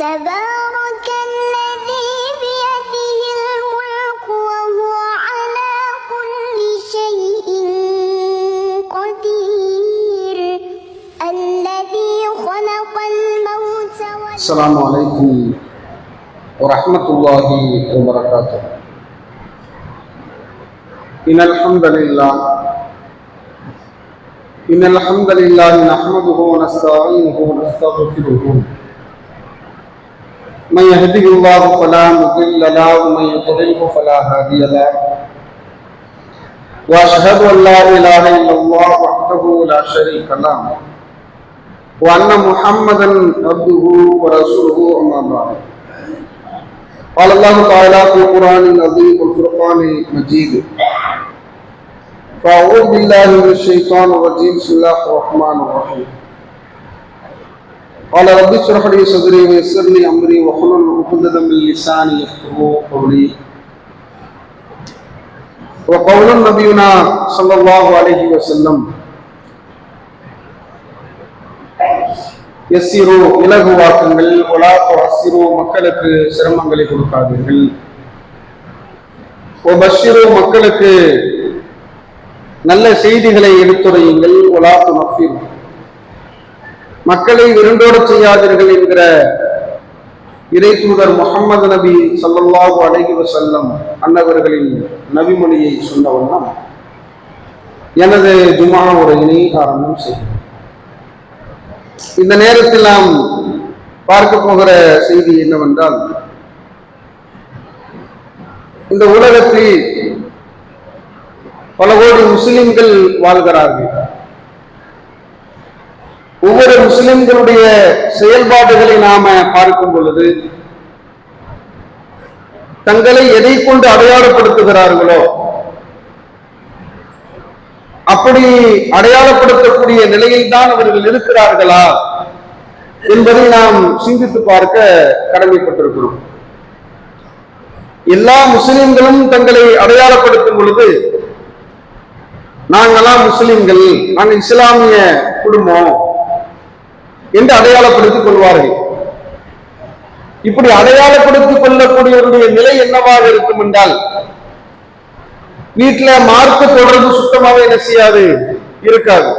تبارك الذي بيده الملك وهو على كل شيء قدير الذي خلق الموت السلام عليكم ورحمة الله وبركاته. إن الحمد لله نحمده ونستعينه ونستغفره من يهده الله فلا مضل له ومن يضلل فلا هادي له وأشهد أن لا إله إلا الله وحده لا شريك له وأن محمدا عبده ورسوله أما بعد. قال الله تعالى في القرآن العظيم والفرقان المجيد فأعوذ بالله من الشيطان الرجيم بسم الله الرحمن الرحيم. قال رب اشرح لي صدري ويسر لي أمري واحلل عقدة من لساني يفقهوا قولي. وقول نبينا صلى الله عليه وسلم யஸ்ஸிரு இலகுவாக்குங்கள் வலா துஅஸ்ஸிரு மக்களுக்கு சிரமங்களை கொடுக்காதீர்கள். வபஷ்ஷிரு மக்களுக்கு நல்ல செய்திகளை எடுத்துரையுங்கள். வலா துனஃபிரு மக்களை விருந்தோட செய்யாதீர்கள் என்கிற இறை தூதர் முஹம்மது நபி ஸல்லல்லாஹு அலைஹி வஸல்லம் அன்னவர்களின் நபிமொழியை சொன்ன வண்ணம் எனது ஜும்ஆ உரையினை ஆரம்பம் செய்கிறேன். இந்த நேரத்தில் நாம் பார்க்க போகிற செய்தி என்னவென்றால், இந்த உலகத்தில் பல கோடி முஸ்லிம்கள் வாழ்கிறார்கள். ஒவ்வொரு முஸ்லிம்களுடைய செயல்பாடுகளை நாம பார்க்கும் பொழுது தங்களை எதை கொண்டு அடையாளப்படுத்துகிறார்களோ அப்படி அடையாளப்படுத்தக்கூடிய நிலையில் தான் அவர்கள் இருக்கிறார்களா என்பதை நாம் சிந்தித்து பார்க்க கடமைப்பட்டிருக்கிறோம். எல்லா முஸ்லிம்களும் தங்களை அடையாளப்படுத்தும் பொழுது நாங்கெல்லாம் முஸ்லிம்கள், நாங்கள் இஸ்லாமிய குடும்பம் என்று அடையாளப்படுத்திக் கொள்வார்கள். இப்படி அடையாளப்படுத்திக் கொள்ளக்கூடியவருடைய நிலை என்னவாக இருக்கும் என்றால், வீட்டுல மார்க்க தொடர்பு சுத்தமாக என்ன செய்யாது, இருக்காது.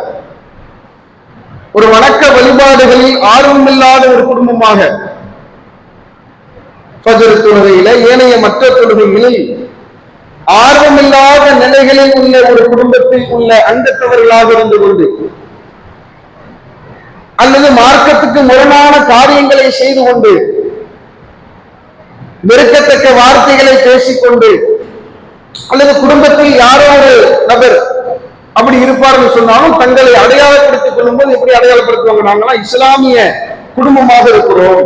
ஒரு வணக்க வழிபாடுகளில் ஆர்வமில்லாத ஒரு குடும்பமாக, ஃபஜ்ர் தொழுகையில ஏனைய மற்ற தொழுகைகளில் ஆர்வமில்லாத நிலைகளில் உள்ள ஒரு குடும்பத்தில் உள்ள அங்கத்தவர்களாக இருந்து கொண்டு அல்லது மார்க்கத்துக்கு முரணான காரியங்களை செய்து கொண்டு வெறுக்கத்தக்க வார்த்தைகளை பேசிக்கொண்டு அல்லது குடும்பத்தில் யாரோ ஒரு நபர் அப்படி இருப்பார்கள் சொன்னாலும் தங்களை அடையாளப்படுத்திக் கொள்ளும் போது எப்படி அடையாளப்படுத்துவாங்க, நாங்களாம் இஸ்லாமிய குடும்பமாக இருக்கிறோம்,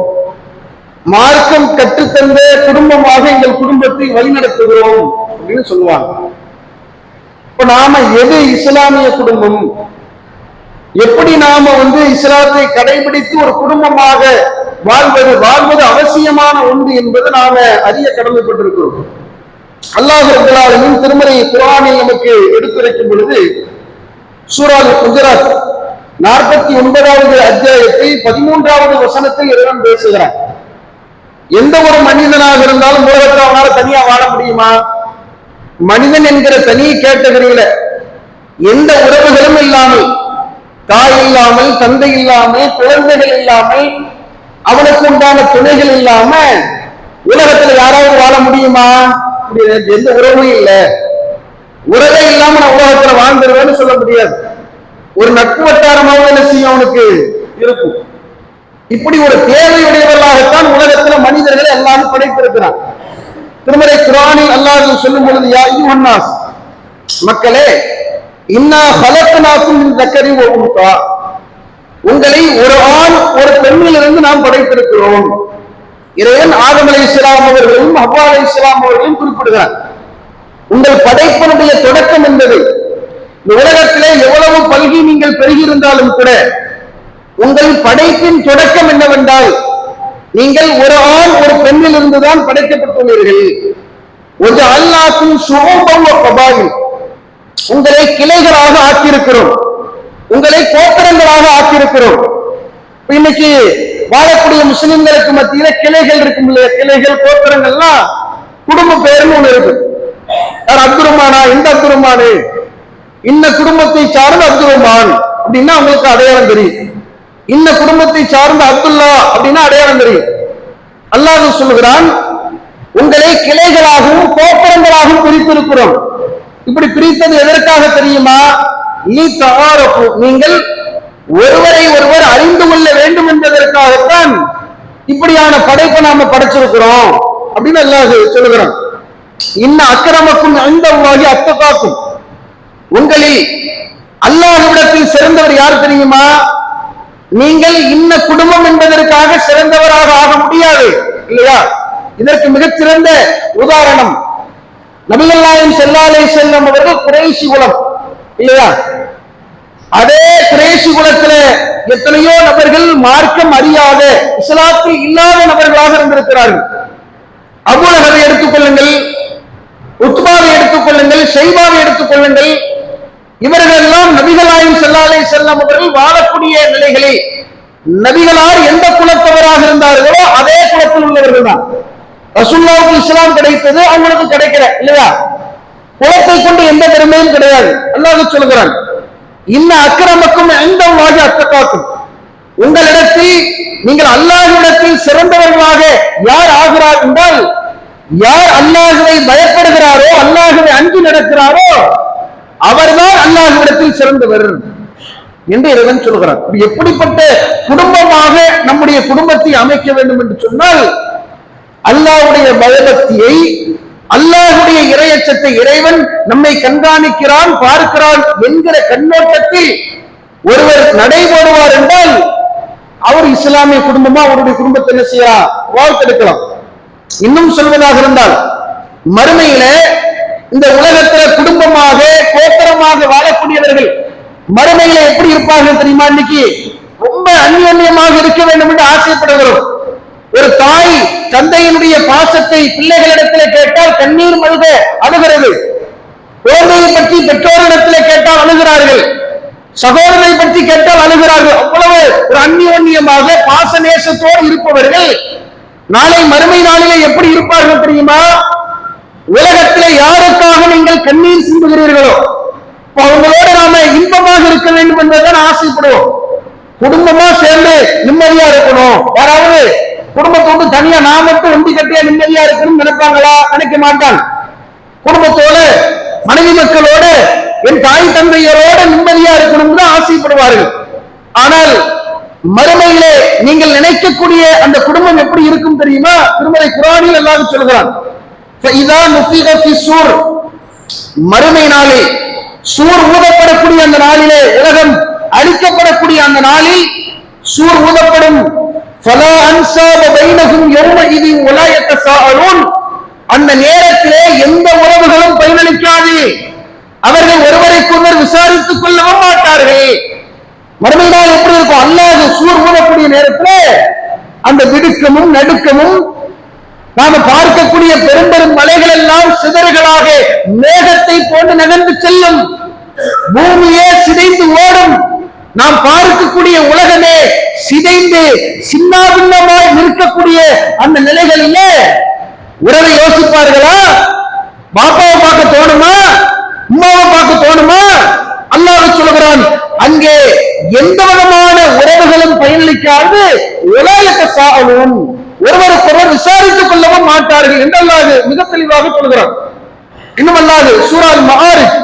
மார்க்கம் கற்றுத்தந்த குடும்பமாக எங்கள் குடும்பத்தை வழிநடத்துகிறோம் அப்படின்னு சொல்லுவாங்க. இப்ப நாம எது இஸ்லாமிய குடும்பம், எப்படி நாம இஸ்லாத்தை கடைபிடித்து ஒரு குடும்பமாக வாழ்வது அவசியமான ஒன்று என்பது நாம அறிய கடமைப்பட்டிருக்கிறோம். அல்லாஹ் ரப்பல் ஆலமீன் திருமறை குர்ஆனில் நமக்கு எடுத்துரைக்கும் பொழுது சூரா ஹுஜராத் 49வது அத்தியாயத்தில் 13வது வசனத்தில் இறைவன் பேசுகிறார். எந்த ஒரு மனிதனாக இருந்தாலும் உலகத்தில் அவனால தனியா வாழ முடியுமா? மனிதன் என்கிற தனி கேட்டகரியில எந்த உறவுகளும் இல்லாமல், தாய் இல்லாமல், தந்தை இல்லாமல், குழந்தைகள் இல்லாமல், அவனுக்கு உண்டான துணைகள் இல்லாம உலகத்துல யாராவது வாழ முடியுமா? எந்த உறவும் இல்லை, உறவே இல்லாம நான் உலகத்துல வாழ்ந்துருவேன்னு சொல்ல முடியாது. ஒரு நட்பு வட்டாரமாக என்ன செய்யும் அவனுக்கு இருக்கும். இப்படி ஒரு தேவையுடையவர்களாகத்தான் உலகத்துல மனிதர்களை எல்லாரும் படைத்திருக்கிறான். திருமறை குர்ஆனில் அல்லாஹ் சொல்லும் பொழுது, யா அய்யுஹன்னாஸ், மக்களே, இன்னா ஹலக்னாக்கும் மின் ذكரி வ உன்ஸா, உங்களை ஒரு ஆண் ஒரு பெண்ணிலிருந்து நாம் படைத்திருக்கிறோம். இறைவன் ஆதம் அலைஹிஸ்ஸலாம் அவர்களும் ஹவ்வா அலைஹிஸ்ஸலாம் அவர்களையும் குறிப்பிடுகிறார். உங்கள் படைப்பினுடைய தொடக்கம் என்பது, இந்த உலகத்திலே எவ்வளவு பல்கி நீங்கள் பெருகியிருந்தாலும் கூட உங்கள் படைப்பின் தொடக்கம் என்னவென்றால், நீங்கள் ஒரு ஆண் ஒரு பெண்ணில் இருந்துதான் படைக்கப்பட்டுள்ளீர்கள். ஒரு அல்லாஹ்வின் ஷுஊபம் வ கபாயில், உங்களை கிளைகளாக ஆக்கியிருக்கிறோம், உங்களை கோத்திரங்களாக ஆக்கியிருக்கிறோம். இன்னைக்கு வாழக்கூடிய முஸ்லிம்களுக்கு மத்தியில கிளைகள் இருக்கும் இல்லையா, கிளைகள் கோத்திரங்கள்லாம் குடும்ப பெயர்னு ஒண்ணு இருக்கு. அப்துல் ரஹ்மானா, இந்த அப்துல் ரஹ்மானு, இந்த குடும்பத்தை சார்ந்த அப்துல் ரஹ்மான் அப்படின்னா அவங்களுக்கு அடையாளம் தெரியும். இந்த குடும்பத்தை சார்ந்த அப்துல்லா அப்படின்னா அடையாளம் தெரியும். அல்லாஹ் சொல்லுகிறான், உங்களை கிளைகளாகவும் கோத்திரங்களாகவும் பிரித்திருக்கிறோம். இப்படி பிரித்தது எதற்காக தெரியுமா? நீங்கள் ஒருவரை ஒருவர் அறிந்து கொள்ள வேண்டும் என்பதற்காகத்தான் இப்படியான படைப்பை நாம படைச்சிருக்கிறோம் அப்படின்னு அல்லாஹ் சொல்லுகிறான். இன்ன அக்கிரமக்கும் இந்தல்லாஹி அத்தகாக்கும், உங்களில் அல்லாஹ்விடத்தில் சிறந்தவர் யார் தெரியுமா? நீங்கள் இன்ன குடும்பம் என்பதற்காக சிறந்தவராக ஆக முடியாது இல்லையா? இதற்கு மிகச்சிறந்த உதாரணம் நபிகள் நாயகம் ஸல்லல்லாஹு அலைஹி வஸல்லம் அவர்கள் குறைஷி குலம் இல்லையா? அதே குறைஷி குலத்துல எத்தனையோ நபர்கள் மார்க்கம் அறியாத, இஸ்லாத்தில் இல்லாத நபர்களாக இருந்திருக்கிறார்கள். அபூ லஹபை எடுத்துக் கொள்ளுங்கள், உத்பாவை எடுத்துக் கொள்ளுங்கள், ஷைபாவை எடுத்துக் கொள்ளுங்கள். இவர்கள் எல்லாம் நபிகள் நாயகம் ஸல்லல்லாஹு அலைஹி வஸல்லம் அவர்கள் வாழக்கூடிய நிலைகளில் நபிகளார் எந்த குலத்தவராக இருந்தார்களோ அதே குலத்தில் உள்ளவர்கள் தான். ரசூலுல்லாஹ்வுக்கு இஸ்லாம் கிடைத்தது, அவங்களுக்கு கிடைக்கல இல்லையா? குலத்தை கொண்டு எந்த பெருமையும் கிடையாது. அல்லாஹ் சொல்கிறான், இன்ன அக்கிரமக்கும் இந்தல்லாஹி அத்தகாக்கும், உங்களிடத்தில் நீங்கள் அல்லாஹ்விடத்தில் சிறந்தவர்களாக யார் ஆகிறார் என்றால், யார் அல்லாஹ்வை பயப்படுகிறாரோ, அல்லாஹ்வை அஞ்சி நடக்கிறாரோ அவர்தான் அல்லாஹ்விடத்தில் சிறந்தவர் என்று இறைவன் சொல்கிறார். எப்படிப்பட்ட குடும்பமாக நம்முடைய குடும்பத்தை அமைக்க வேண்டும் என்று சொன்னால், அல்லாஹ்வுடைய பயபக்தியை, அல்லாஹ்வுடைய இறையச்சத்தை இறைவன் நம்மை கண்காணிக்கிறான், பார்க்கிறான் என்கிற கண்ணோட்டத்தில் ஒருவர் நடைபோடுவார் என்றால் அவர் இஸ்லாமிய குடும்பமா அவருடைய குடும்பத்தை என்ன செய்யலாம், வாழ்த்தெடுக்கலாம். இன்னும் சொல்வதாக இருந்தால், மறுமையில இந்த உலகத்துல குடும்பமாக கோத்திரமாக வாழக்கூடியவர்கள் மறுமையில எப்படி இருப்பார்கள் தெரியுமா? இன்னைக்கு ரொம்ப அந்யோன்யமாக இருக்க வேண்டும் என்று ஆசைப்படுகிறோம். ஒரு தாய் தந்தையினுடைய பாசத்தை பிள்ளைகளிடத்தில் கேட்டால் கண்ணீர் மல்க அழுகிறது. குழந்தையை பற்றி பெற்றோரிடத்தில் கேட்டால் அழுகிறார்கள். சகோதரனை பற்றி கேட்டால் அழுகிறார்கள். அவ்வளவு ஒரு அந்யோன்யமாக பாச நேசத்தோடு இருப்பவர்கள் நாளை மறுமை நாளிலே எப்படி இருப்பார்கள் தெரியுமா? உலகத்திலே யாருக்காக நீங்கள் கண்ணீர் சிந்துகிறீர்களோ அவங்களோட நாம இன்பமாக இருக்க வேண்டும் என்பதுதான் ஆசைப்படுவோம். குடும்பமா சேர்ந்து நிம்மதியா இருக்கணும். யாராவது குடும்பத்தோடு தனியா நான் மட்டும் ஒண்டி கட்டியா நிம்மதியா இருக்கணும்னு நினைப்பாங்களா? நினைக்க மாட்டான். குடும்பத்தோட மனைவி மக்களோட என் தாய் தந்தையரோட நிம்மதியா இருக்கணும்னு ஆசைப்படுவார்கள். ஆனால் மறுமையிலே நீங்கள் நினைக்கக்கூடிய அந்த குடும்பம் எப்படி இருக்கும் தெரியுமா? திருமலை குர்ஆனில் அல்லாஹ் சொல்கிறான், மறுமை நாளில் சூர் ஊதப்படக்கூடிய அந்த நாளிலே, உலகம் அழிக்கப்படக்கூடிய அந்த நாளில் சூர் ஊதப்படும். அந்த நேரத்திலே எந்த உறவுகளும் பயனளிக்காது. அவர்கள் ஒருவரைக்கொருவர் விசாரித்துக் கொள்ளவும் மாட்டார்கள். மறுமை நாள் எப்படி இருக்கும்? அல்லாஹ் சூர் ஊதக்கூடிய நேரத்தில் அந்த திடுக்கமும் நடுக்கமும், நாம பார்க்கக்கூடிய பெரும் பெரும் மலைகள் எல்லாம் சிதறுகளாக மேகத்தை போன்று நகர்ந்து செல்லும். பூமியே சிதைந்து ஓடும். நாம் பார்க்கக்கூடிய உலகமே சிதைந்து சின்னாபின்னமாய் நிற்கக்கூடிய அந்த நிலைகளில் உறவை யோசிப்பார்களா? பாப்பாவை பார்க்க தோணுமா? அம்மாவை பார்க்க தோணுமா? அல்லாஹ் சொல்கிறான், அங்கே எந்த விதமான உறவுகளும் பயனளிக்காது. உலகத்தை சாவும், ஒருவருக்கொருவர் விசாரித்துக் கொள்ளவும் மாட்டார்கள் என்று அல்லாஹ் மிக தெளிவாக சொல்கிறான். இன்னும் அல்லாஹ் சூரா அல்-மஆரிஜ்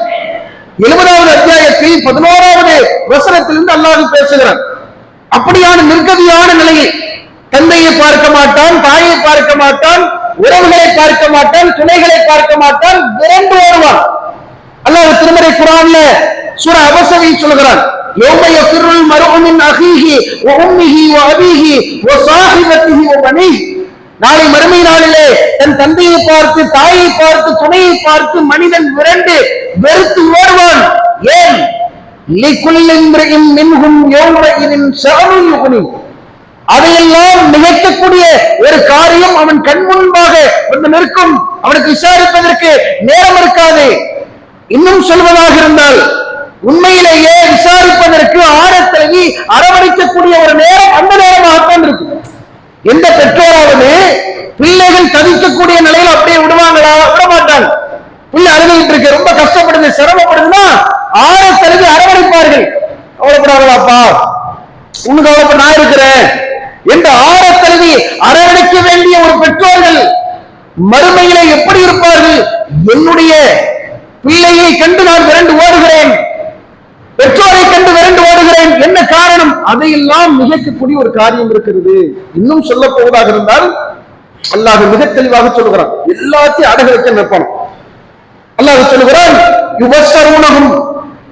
70வது அத்தியாயத்தில் 11வது வசனத்திலிருந்து அல்லாஹ் பேசுகிறான். அப்படியான நிர்கதியான நிலையை தந்தையை பார்க்க மாட்டான், தாயை பார்க்க மாட்டான், உறவுகளை பார்க்க மாட்டான், துணைகளை பார்க்க மாட்டான், விரண்டு ஓடுவான். அல்லாஹ் திருமறை குர்ஆன்ல சூரா அபஸவை சொல்கிறான், யௌம யஃபிருல் மர்உ மின் அஹீஹி வ உம்மிஹி வ அபீஹி வ ஸாஹிபத்திஹி வ பனீஹி. நாளை மறுமை நாளிலே தன் தந்தையை பார்த்து, தாயை பார்த்து, துணையை பார்த்து மனிதன் விரண்டு வெறுத்து ஓடுவான். ஏன்? லிகுல்லி இம்ரிஇன் மின்ஹும் யௌமஇதின் ஷஅனுன் யுக்னி. அதையெல்லாம் நிகழ்த்தக்கூடிய ஒரு காரியம் அவன் கண் முன்பாக வந்து நிற்கும். அவனுக்கு விசாரிப்பதற்கு நேரம் இருக்காது. இன்னும் சொல்வதாக இருந்தால், உண்மையிலேயே விசாரிப்பதற்கு ஆரத்தலகி அரவணைக்கக்கூடிய ஒரு நேரம் அந்த நேரமாகத்தான் இருக்கும். எந்த பெற்றோராவது பிள்ளைகள் தவிக்கக்கூடிய நிலையில் அப்படியே விடுவாங்களா? விட மாட்டாங்க. பிள்ளை அழுதுகிட்டு இருக்கு, ரொம்ப கஷ்டப்படுது, சிரமப்படுதுன்னா ஆரத்தலகி அரவணைப்பார்கள். கவலைப்படாதப்பா, உனக்கு கவலைப்பட நான் இருக்கிறேன் என்று ஆரத்தலகி அரவணைக்க வேண்டிய ஒரு பெற்றோர்கள் மறுமையிலே எப்படி இருப்பார்கள்? என்னுடைய பிள்ளையை கண்டு நான் விரண்டு ஓடுகிறேன், பெற்றோரை கண்டு விரண்டு ஓடுகிறேன். என்ன காரணம்? அதையெல்லாம் மிகக்கூடிய ஒரு காரியம் இருக்கிறது. இன்னும் சொல்ல போவதாக இருந்தால் அல்லாஹ் மிக தெளிவாக சொல்லுகிறான், எல்லாத்தையும் அடகு வைக்க நிற்பணும். அல்லாஹ் சொல்லுகிறான், யுபஸ்ஸரூனஹும்,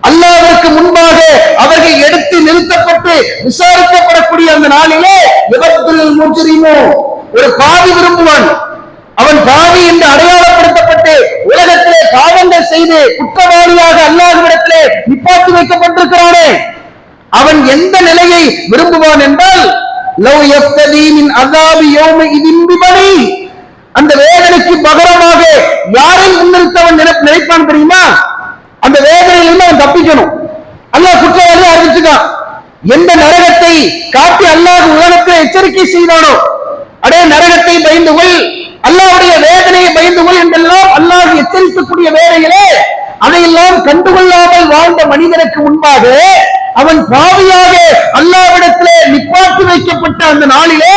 அல்லாஹ்வுக்கு முன்பாக அவர்கள் எடுத்து நிறுத்தப்பட்டு விசாரிக்கப்படக்கூடிய அந்த நாளிலே யபத்துல் முஜ்ரிமு, ஒரு பாவி விரும்புவான். அவன் பாவி என்று அடையாளப்படுத்தப்பட்டு உலகத்திலே பாவங்கள் செய்து குற்றவாளியாக அல்லாஹ்விடத்திலே நிப்பாட்டி வைக்கப்பட்டிருக்கிறானே, அவன் எந்த நிலையை விரும்புவான் என்றால், லவ் யஃப்ததி மின் அஸாபி யௌமஇதின் பிபனி, அந்த வேதனைக்கு பகரமாக யாரை முன்னிறுத்தவன் நினைப்பான் தெரியுமா? அந்த வேதனையிலிருந்து அவன் தப்பிக்கணும். அல்லாஹ் குற்றவாளியை அறிவிச்சுட்டான். எந்த நரகத்தை காட்டி அல்லாஹ் உலகத்தை எச்சரிக்கை செய்தானோ, அடே நரகத்தை பயந்து கொள், அல்லாஹ்வுடைய வேதனையை பயந்து கொள் என்றெல்லாம் அல்லாஹ் எச்சரிக்கக்கூடிய வேளையிலே அதையெல்லாம் கண்டுகொள்ளாமல் வாழ்ந்த மனிதனுக்கு முன்பாக அவன் பாவியாக அல்லாஹ்விடத்திலே நிப்பாட்டி வைக்கப்பட்ட அந்த நாளிலே,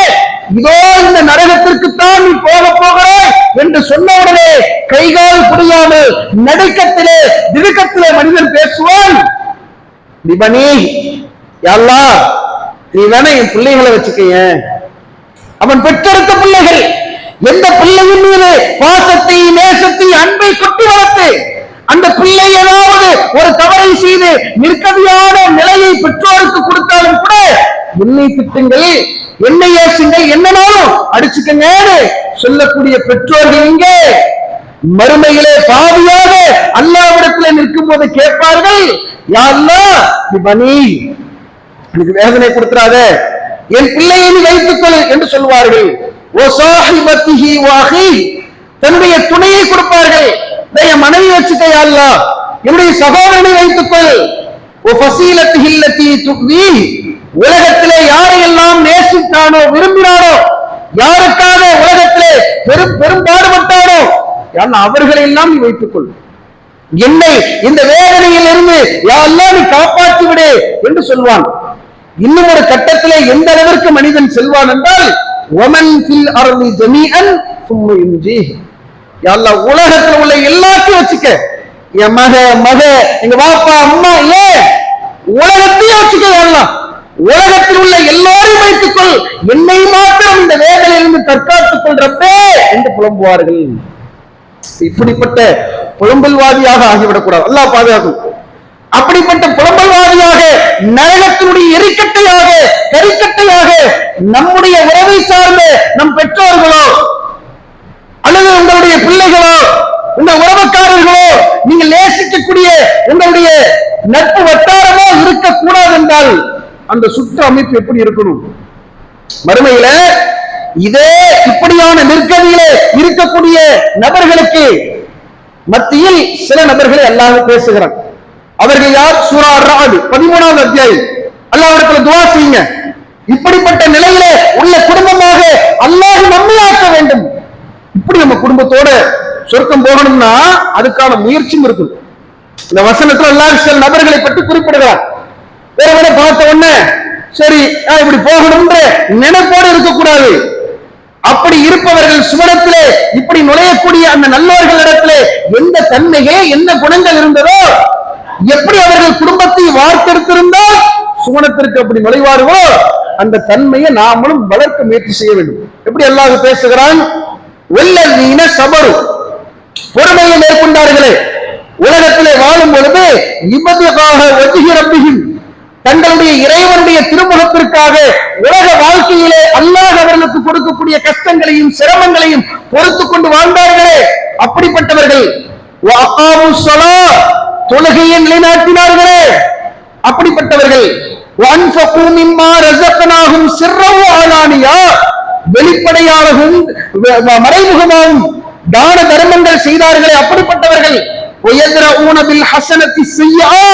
இதோ இந்த நரகத்திற்குத்தான் நீ போக போகிறாய் என்று சொன்னவுடனே கைகால் புரியாமல் நடுக்கத்திலே திடுக்கத்திலே மனிதன் பேசுவான், நிபனி அல்லாஹ் நீ வேணா என் பிள்ளைகளை வச்சுக்கைய. அவன் பெற்றெடுத்த பிள்ளைகள், எந்த பிள்ளையின் மீது பாசத்தை நேசத்தை அன்பை கொட்டி வளர்த்து அந்த பிள்ளை ஏதாவது ஒரு தவறை செய்து நிற்கதியான நிலையை பெற்றோருக்கு கொடுத்தாலும் கூட என்னை திட்டுங்கள், என்னை ஏசுங்கள், என்னனாலும் அடிச்சுக்கங்க சொல்லக்கூடிய பெற்றோர்கள் இங்கே மறுமையிலே பாவியாக அல்லாஹ்விடத்திலே நிற்கும் போது கேட்பார்கள், யா அல்லாஹ் நிபனி, எனக்கு வேதனை கொடுத்துறாத, என் பிள்ளையை நீ வைத்துக்கொள் என்று சொல்வார்கள். ஓ சாஹிபத்திஹி வாஹி, தன்னுடைய துணையை கொடுப்பார்கள். என் மனைவி வச்சுக்க யா அல்லாஹ், என்னுடைய சகோதரனை வைத்துக்கொள். ஓ ஃபஸீலத்திஹி அல்லதி துக்வி, உலகத்திலே யாரையெல்லாம் நேசித்தானோ விரும்பினானோ, யாருக்காக உலகத்திலே பெரும்பாடுபட்டானோ அவர்களை எல்லாம் நீ வைத்துக்கொள். என்னை இந்த வேதனையில் இருந்து யா அல்லாஹ் நீ காப்பாற்றி விடு என்று சொல்வான். இன்னும் ஒரு கட்டத்திலே எந்த அளவிற்கு மனிதன் செல்வான் என்றால், வமன் ஃபில் அர்தி ஜமீஅன் சும்ம யுன்ஜி, யா அல்லாஹ் உலகத்தில் உள்ள எல்லாத்தையும் வச்சுக்க, என் மக எங்க பாப்பா அம்மா ஏ உலகத்தையும் வச்சுக்க, யா அல்லாஹ் உலகத்தில் உள்ள எல்லாரையும் வைத்துக்கொள், என்னை மாத்திரம் இந்த வேதனையிலிருந்து தற்காத்துக் கொள்றப்பே என்று புலம்புவார்கள். இப்படிப்பட்ட புலம்பல்வாதியாக ஆகிவிடக்கூடாது, அல்லாஹ் பாதுகாக்கும். அப்படிப்பட்ட புலம்பல்வாதியாக நரகத்தினுடைய எரிக்கட்டையாக கரிக்கட்டையாக நம்முடைய உறவை சார்ந்த நம் பெற்றோர்களோ அல்லது உங்களுடைய பிள்ளைகளோ உங்கள் உறவுக்காரர்களோ நீங்கள் நேசிக்கக்கூடிய உங்களுடைய நட்பு வட்டாரமோ இருக்கக்கூடாது என்றால் அந்த சுற்று அமைப்பு எப்படி இருக்கணும்? மறுமையில இதே இப்படியான நிற்கதியிலே இருக்கக்கூடிய நபர்களுக்கு மத்தியில் சில நபர்களை அல்லாஹ் பேசுகிறான். அவர்கள் யார்? சூரா அர்-ரஅத் 13வது அத்தியாயம். அல்லாஹ்விடத்துல துஆ செய்யுங்க. இப்படிப்பட்ட நிலையிலே உள்ள குடும்பமாக அல்லாஹ் நம்மை ஆக்க வேண்டும். இப்படி நம்ம குடும்பத்தோட சொர்க்கம் போகணும்னா அதுக்கான முயற்சியும் இருக்கு. இந்த வசனத்துல அல்லாஹ் சில நபர்களை பற்றி குறிப்பிடுகிறார். ஒருவரை பார்த்த உடனே சரி இப்படி போகணும்ன்ற நினைப்போடு இருக்கக்கூடாது. அப்படி இருப்பவர்கள் சுவனத்திலே இப்படி நுழையக்கூடிய அந்த நல்லவர்களிடத்திலே எந்த தன்மையே என்ன குணங்கள் இருந்ததோ, எப்படி அவர்கள் குடும்பத்தை வார்த்தெடுத்திருந்தால் சுவனத்திற்கு அப்படி நுழைவார்களோ அந்த தன்மையை நாமளும் வளர்க்க முயற்சி செய்ய வேண்டும். எப்படி அல்லாஹ் பேசுகிறான்? வல்லதீன ஸபரு, பொறுமையை மேற்கொண்டார்களே, உலகத்திலே வாழும் பொழுது இபதுகாக வஜ்ஹி ரப்பிஹிம், தங்களுடைய இறைவனுடைய திருமுகத்திற்காக உலக வாழ்க்கையிலே அல்லாஹ் அவர்களுக்கு கொடுக்கக்கூடிய கஷ்டங்களையும் சிரமங்களையும் பொறுத்துக் கொண்டு வாழ்ந்தார்களே, அப்படிப்பட்டவர்கள் வஅகாமுஸ் ஸலாத், தொழுகையை நிலைநாட்டினார்களே, அப்படிப்பட்டவர்கள் வஅன்ஃபகு மிம்மா ரஸக்னாஹும் சிர்ரன் வ அலானியா, வெளிப்படையாகவும் மறைமுகமாகவும் தான தர்மங்கள் செய்தார்களே, அப்படிப்பட்டவர்கள் வயத்ரஊன பில் ஹஸனத்தி ஸய்யிஆ,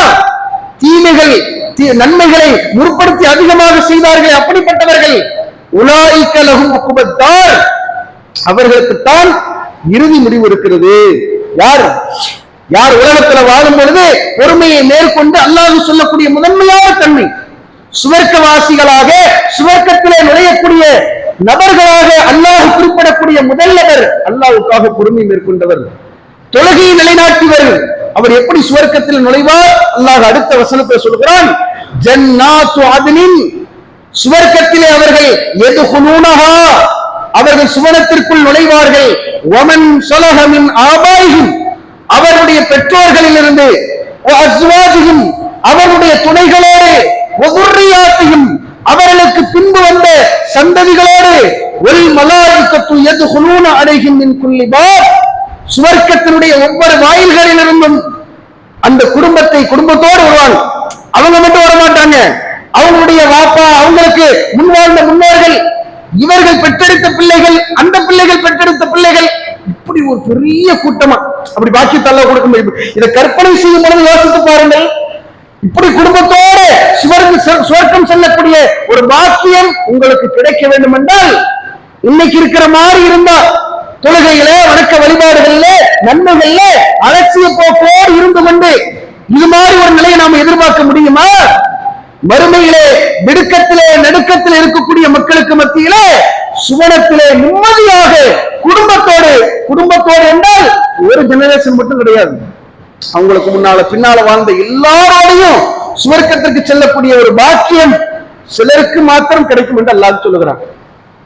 தீமைகள் நன்மைகளை முற்படுத்தி அதிகமாக செய்தார்கள். அப்படிப்பட்டவர்கள் உலாயிக்க லஹும் உக்பத்தார், அவர்களுக்குத்தான் இறுதி முடிவு இருக்கிறது. யார் யார் உலகத்துல வாழும் பொழுது பொறுமையை மேற்கொண்டு அல்லாஹ் சொல்லக்கூடிய முதன்மையான தன்மை, சுவர்க்கவாசிகளாக சுவர்க்கத்திலே நுழையக்கூடிய நபர்களாக அல்லாஹ் குறிப்பிடக்கூடிய முதல் நபர் அல்லாஹ்வுக்காக பொறுமை மேற்கொண்டவர், தொழுகையை நிலைநாட்டியவர். அவர் எப்படி சுவர்க்கத்தில் நுழைவார்? அல்லாஹ் அடுத்த வசனத்தை சொல்கிறான், ஜன்னாத்து அத்னின், சுவர்க்கத்திலே அவர்கள் யதுகுலூனஹா, அவர்கள் சுவனத்திற்குள் நுழைவார்கள். வமன் ஸலஹ மின் ஆபாயிஹிம், அவருடைய பெற்றோர்களிலிருந்து, அஸ்வாஜிஹிம், அவருடைய துணைகளோடு, வதுர்ரியாத்திஹிம், அவர்களுக்கு பின்பு வந்த சந்ததிகளோடு, வல் மலாயிகத்து யதுகுலூன அலைஹிம் மின் குல்லி பாப், சுவர்க்கத்தினுடைய ஒவ்வொரு வாயில்களிலிருந்தும் அந்த குடும்பத்தோடு வருவாங்க. அவங்க மட்டும் வர மாட்டாங்க, அவங்களுடைய வாப்பா, அவங்களுக்கு முன்வாழ்ந்த முன்னோர்கள், இவர்கள் பெற்றெடுத்த பிள்ளைகள், அந்த பிள்ளைகள் பெற்றெடுத்த பிள்ளைகள், இப்படி ஒரு பெரிய கூட்டமா அப்படி பாக்கி தள்ள கொடுக்க முடியும். இதை கற்பனை செய்யும் பொழுது யோசித்து பாருங்கள். இப்படி குடும்பத்தோடு சுவர்க்கம் செல்லக்கூடிய ஒரு பாக்கியம் உங்களுக்கு கிடைக்க வேண்டும் என்றால், இன்னைக்கு இருக்கிற மாதிரி இருந்தா தொழுகையில, வணக்க வழிபாடுகள்ல, நன்மைகள்ல அலட்சிய போக்கோடு இருந்து கொண்டு இது மாதிரி ஒரு நிலையை நாம எதிர்பார்க்க முடியுமா? மறுமையிலே திடுக்கத்திலே நடுக்கத்தில் இருக்கக்கூடிய மக்களுக்கு மத்தியிலே சுவனத்திலே நிம்மதியாக குடும்பத்தோடு என்றால் ஒரு ஜெனரேஷன் மட்டும் கிடையாது, அவங்களுக்கு முன்னால பின்னால வாழ்ந்த எல்லாரோடையும் சுவர்க்கத்திற்கு செல்லக்கூடிய ஒரு பாக்கியம் சிலருக்கு மாத்திரம் கிடைக்கும் என்று அல்லாஹ் சொல்லுகிறான்.